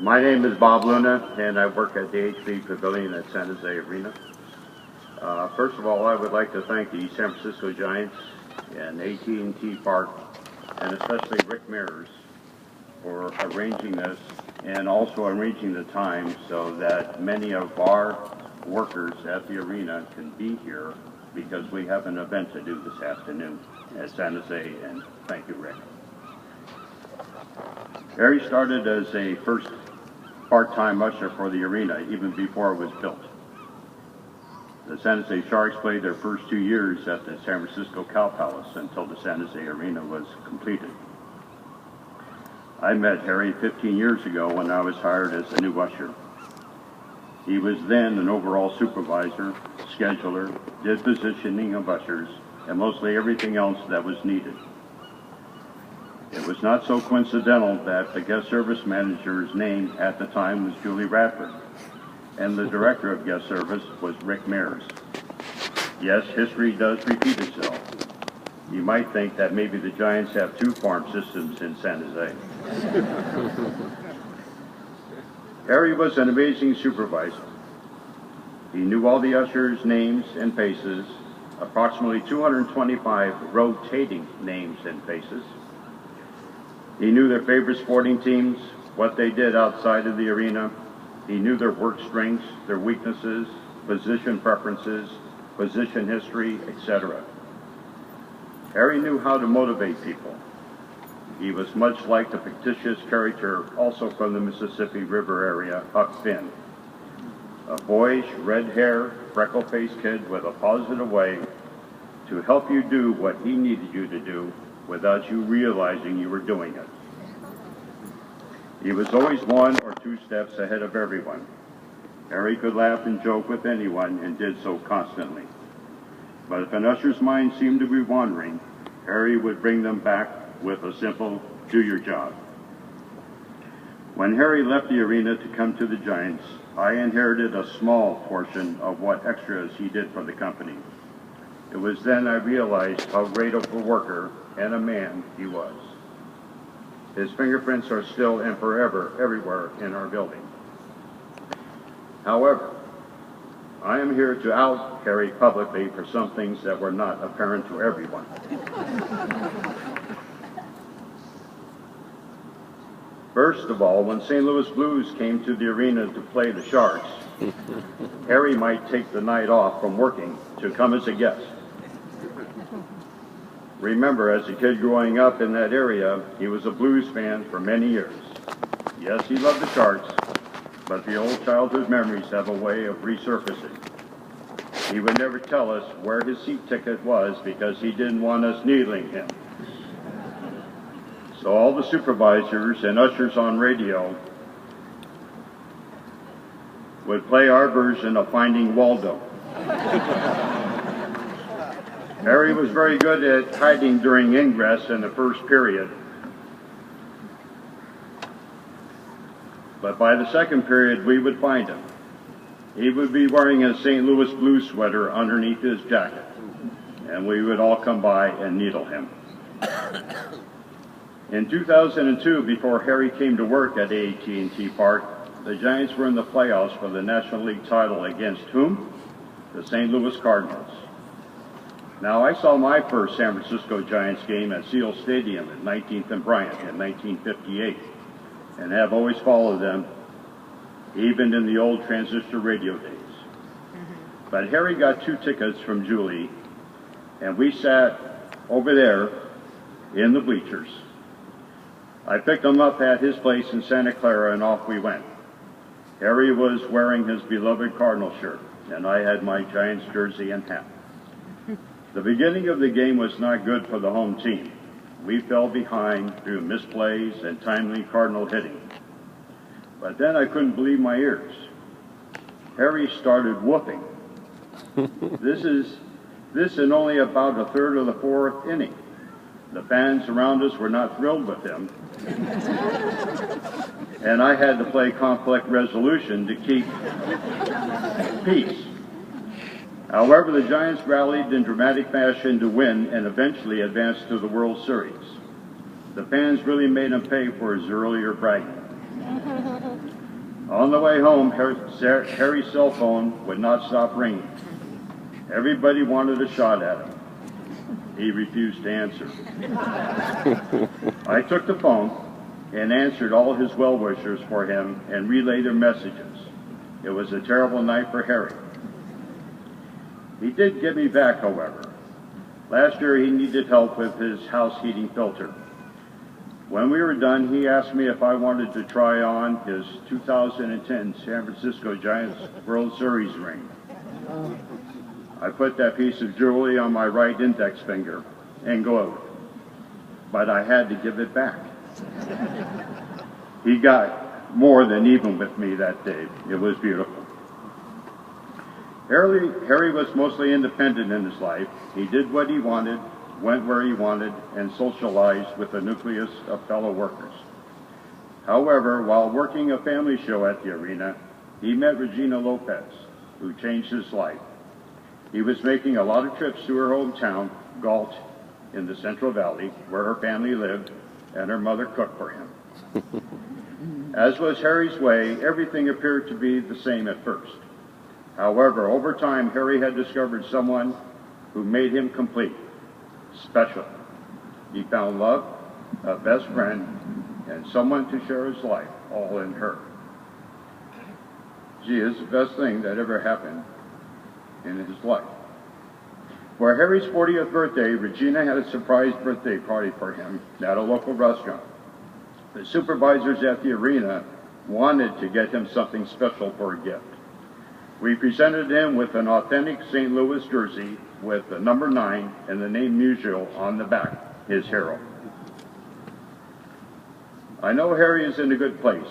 My name is Bob Luna, and I work at the HP Pavilion at San Jose Arena. First of all, I would like to thank the San Francisco Giants and AT&T Park, and especially Rick Mears, for arranging this and also arranging the time so that many of our workers at the arena can be here, because we have an event to do this afternoon at San Jose, and thank you, Rick. Harry started as a first part-time usher for the arena even before it was built. The San Jose Sharks played their first 2 years at the San Francisco Cow Palace until the San Jose Arena was completed. I met Harry 15 years ago when I was hired as a new usher. He was then an overall supervisor, scheduler, did positioning of ushers, and mostly everything else that was needed. It was not so coincidental that the guest service manager's name at the time was Julie Radford, and the director of guest service was Rick Mears. Yes, history does repeat itself. You might think that maybe the Giants have 2 farm systems in San Jose. Harry was an amazing supervisor. He knew all the ushers' names and faces, approximately 225 rotating names and faces. He knew their favorite sporting teams, what they did outside of the arena. He knew their work strengths, their weaknesses, position preferences, position history, etc. Harry knew how to motivate people. He was much like the fictitious character also from the Mississippi River area, Huck Finn. A boyish, red hair, freckle-faced kid with a positive way to help you do what he needed you to do without you realizing you were doing it. He was always 1 or 2 steps ahead of everyone. Harry could laugh and joke with anyone and did so constantly. But if an usher's mind seemed to be wandering, Harry would bring them back with a simple, do your job. When Harry left the arena to come to the Giants, I inherited a small portion of what extras he did for the company. It was then I realized how great of a worker and a man he was. His fingerprints are still and forever everywhere in our building. However, I am here to out Harry publicly for some things that were not apparent to everyone. First of all, when St. Louis Blues came to the arena to play the Sharks, Harry might take the night off from working to come as a guest. Remember, as a kid growing up in that area, he was a Blues fan for many years. Yes, he loved the Sharks, but the old childhood memories have a way of resurfacing. He would never tell us where his seat ticket was because he didn't want us needling him. So all the supervisors and ushers on radio would play our version of Finding Waldo. Harry was very good at hiding during ingress in the first period. But by the second period, we would find him. He would be wearing a St. Louis Blues sweater underneath his jacket, and we would all come by and needle him. In 2002, before Harry came to work at AT&T Park, the Giants were in the playoffs for the National League title against whom? The St. Louis Cardinals. Now, I saw my first San Francisco Giants game at Seal Stadium at 19th and Bryant in 1958, and have always followed them, even in the old transistor radio days. But Harry got 2 tickets from Julie, and we sat over there in the bleachers. I picked him up at his place in Santa Clara, and off we went. Harry was wearing his beloved Cardinal shirt, and I had my Giants jersey and hat. The beginning of the game was not good for the home team. We fell behind through misplays and timely Cardinal hitting. But then I couldn't believe my ears. Harry started whooping. This in only about a third of the 4th inning. The fans around us were not thrilled with him. And I had to play conflict resolution to keep peace. However, the Giants rallied in dramatic fashion to win and eventually advanced to the World Series. The fans really made him pay for his earlier bragging. On the way home, Harry's cell phone would not stop ringing. Everybody wanted a shot at him. He refused to answer. I took the phone and answered all his well-wishers for him and relayed their messages. It was a terrible night for Harry. He did get me back, however. Last year, he needed help with his house heating filter. When we were done, he asked me if I wanted to try on his 2010 San Francisco Giants World Series ring. I put that piece of jewelry on my right index finger and glowed, but I had to give it back. He got more than even with me that day. It was beautiful. Harry was mostly independent in his life. He did what he wanted, went where he wanted, and socialized with a nucleus of fellow workers. However, while working a family show at the arena, he met Regina Lopez, who changed his life. He was making a lot of trips to her hometown, Galt, in the Central Valley, where her family lived, and her mother cooked for him. As was Harry's way, everything appeared to be the same at first. However, over time, Harry had discovered someone who made him complete, special. He found love, a best friend, and someone to share his life, all in her. She is the best thing that ever happened in his life. For Harry's 40th birthday, Regina had a surprise birthday party for him at a local restaurant. The supervisors at the arena wanted to get him something special for a gift. We presented him with an authentic St. Louis jersey with the number 9 and the name Musial on the back, his hero. I know Harry is in a good place.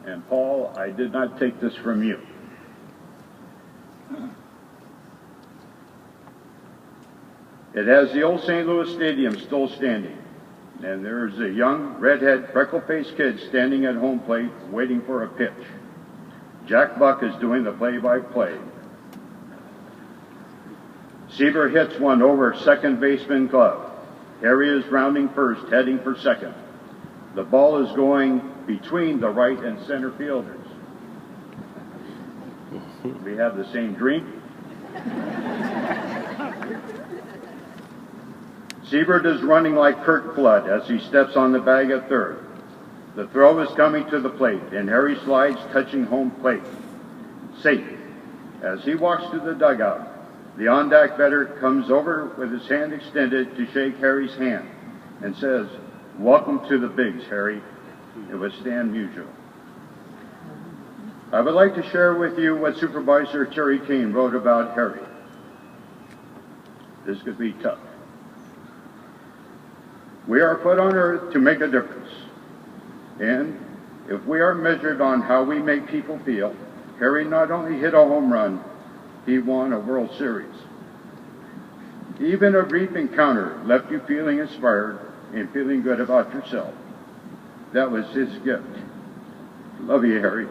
And Paul, I did not take this from you. It has the old St. Louis Stadium still standing, and there's a young, redhead, freckle-faced kid standing at home plate waiting for a pitch. Jack Buck is doing the play-by-play. Siebert hits one over second baseman glove. Harry is rounding first, heading for second. The ball is going between the right and center fielders. We have the same drink. Siebert is running like Kurt Flood as he steps on the bag at third. The throw is coming to the plate, and Harry slides, touching home plate. Safe. As he walks to the dugout, the on-deck batter comes over with his hand extended to shake Harry's hand and says, "Welcome to the bigs, Harry." It was Stan Musial. I would like to share with you what Supervisor Terry Kane wrote about Harry. This could be tough. We are put on earth to make a difference. And if we are measured on how we make people feel, Harry not only hit a home run, he won a World Series. Even a brief encounter left you feeling inspired and feeling good about yourself. That was his gift. Love you, Harry.